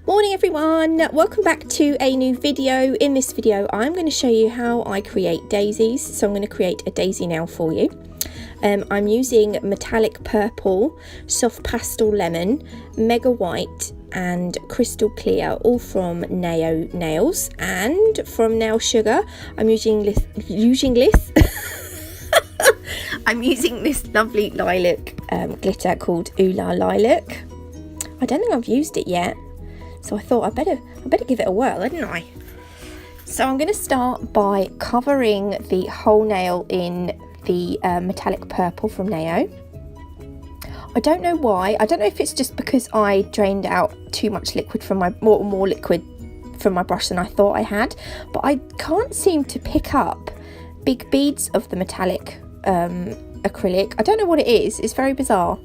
Morning everyone, welcome back to a new video. In this video I'm going to show you how I create daisies. So I'm going to create a daisy nail for you. I'm using metallic purple, soft pastel lemon, mega white and crystal clear, all from Nao Nails, and from Nail Sugar I'm using this I'm using this lovely lilac glitter called Lilac. I don't think I've used it yet, so I thought I better give it a whirl, hadn't I? So I'm going to start by covering the whole nail in the metallic purple from Nao. I don't know why. I don't know if it's just because I drained out too much liquid from my more liquid from my brush than I thought I had, but I can't seem to pick up big beads of the metallic acrylic. I don't know what it is. It's very bizarre.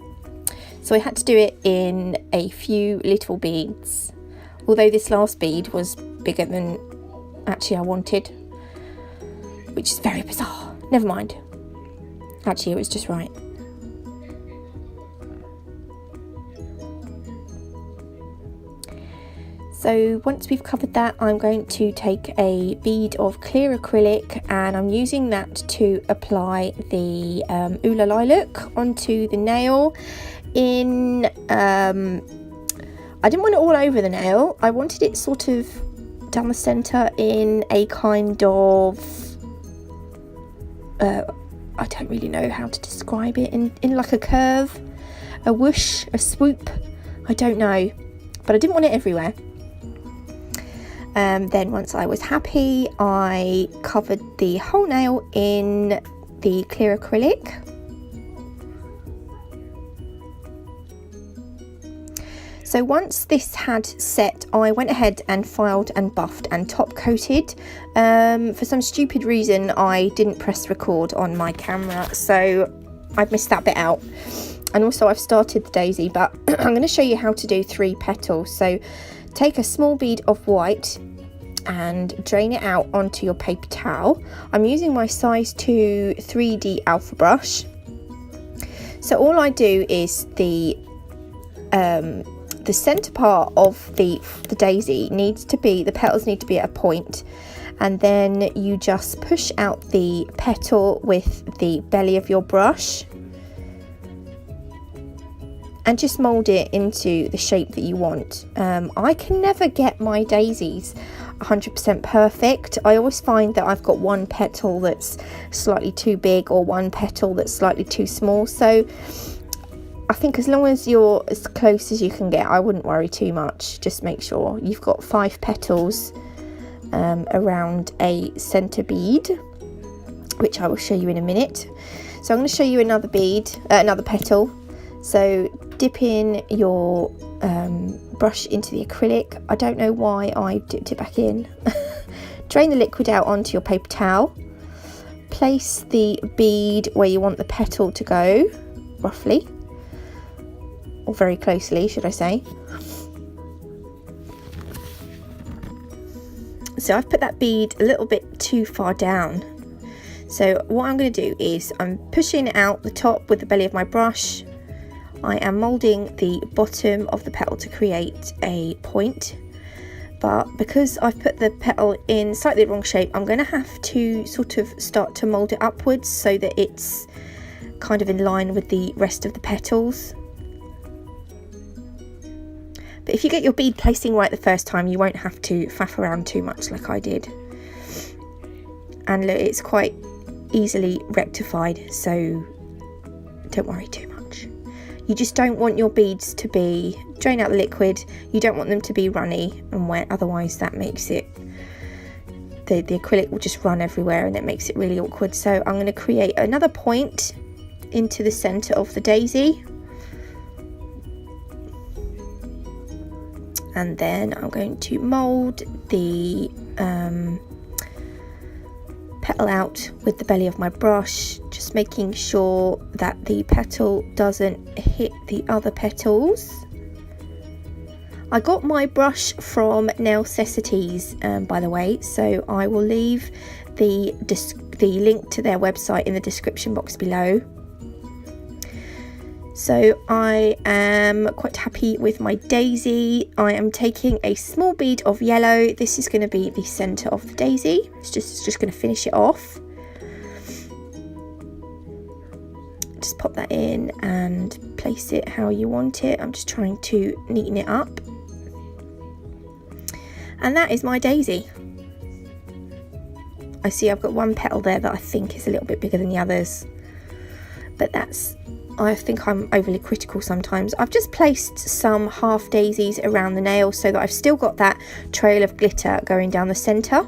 So I had to do it in a few little beads, although this last bead was bigger than actually I wanted, which is very bizarre. Never mind. Actually, it was just right. So once we've covered that, I'm going to take a bead of clear acrylic and I'm using that to apply the Lilac onto the nail. I didn't want it all over the nail. I wanted it sort of down the centre in a kind of I don't really know how to describe it, in like a curve, a whoosh, a swoop, I don't know, but I didn't want it everywhere. Then once I was happy, I covered the whole nail in the clear acrylic. So once this had set, I went ahead and filed and buffed and top coated. For some stupid reason I didn't press record on my camera, so I've missed that bit out. And also I've started the daisy, but I'm going to show you how to do 3 petals. So take a small bead of white and drain it out onto your paper towel. I'm using my size 2 3D alpha brush. So all I do is the center part of the daisy needs to be, the petals need to be at a point, and then you just push out the petal with the belly of your brush and just mold it into the shape that you want. I can never get my daisies 100% perfect. I always find that I've got one petal that's slightly too big or one petal that's slightly too small, so I think as long as you're as close as you can get, I wouldn't worry too much. Just make sure you've got 5 petals around a center bead, which I will show you in a minute. So I'm going to show you another bead, another petal. So dip in your brush into the acrylic. I don't know why I dipped it back in. Drain the liquid out onto your paper towel. Place the bead where you want the petal to go, roughly. Or very closely, should I say. So I've put that bead a little bit too far down. So what I'm going to do is I'm pushing out the top with the belly of my brush. I am moulding the bottom of the petal to create a point. But because I've put the petal in slightly the wrong shape, I'm going to have to sort of start to mould it upwards so that it's kind of in line with the rest of the petals. But if you get your bead placing right the first time, you won't have to faff around too much like I did. And look, it's quite easily rectified, so don't worry too much. You just don't want your beads to be, drain out the liquid, you don't want them to be runny and wet, otherwise that makes it, the acrylic will just run everywhere and it makes it really awkward. So I'm going to create another point into the centre of the daisy. And then I'm going to mould the petal out with the belly of my brush, just making sure that the petal doesn't hit the other petals. I got my brush from Nailcessities, by the way, so I will leave the link to their website in the description box below. So I am quite happy with my daisy. I am taking a small bead of yellow. This is going to be the centre of the daisy. It's just going to finish it off. Just pop that in and place it how you want it. I'm just trying to neaten it up. And that is my daisy. I see I've got one petal there that I think is a little bit bigger than the others, but I think I'm overly critical sometimes. I've just placed some half daisies around the nail so that I've still got that trail of glitter going down the centre.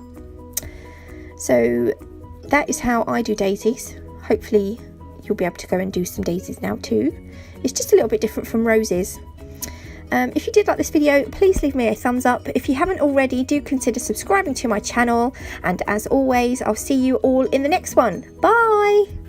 So that is how I do daisies. Hopefully you'll be able to go and do some daisies now too. It's just a little bit different from roses. If you did like this video, please leave me a thumbs up. If you haven't already, do consider subscribing to my channel. And as always, I'll see you all in the next one. Bye!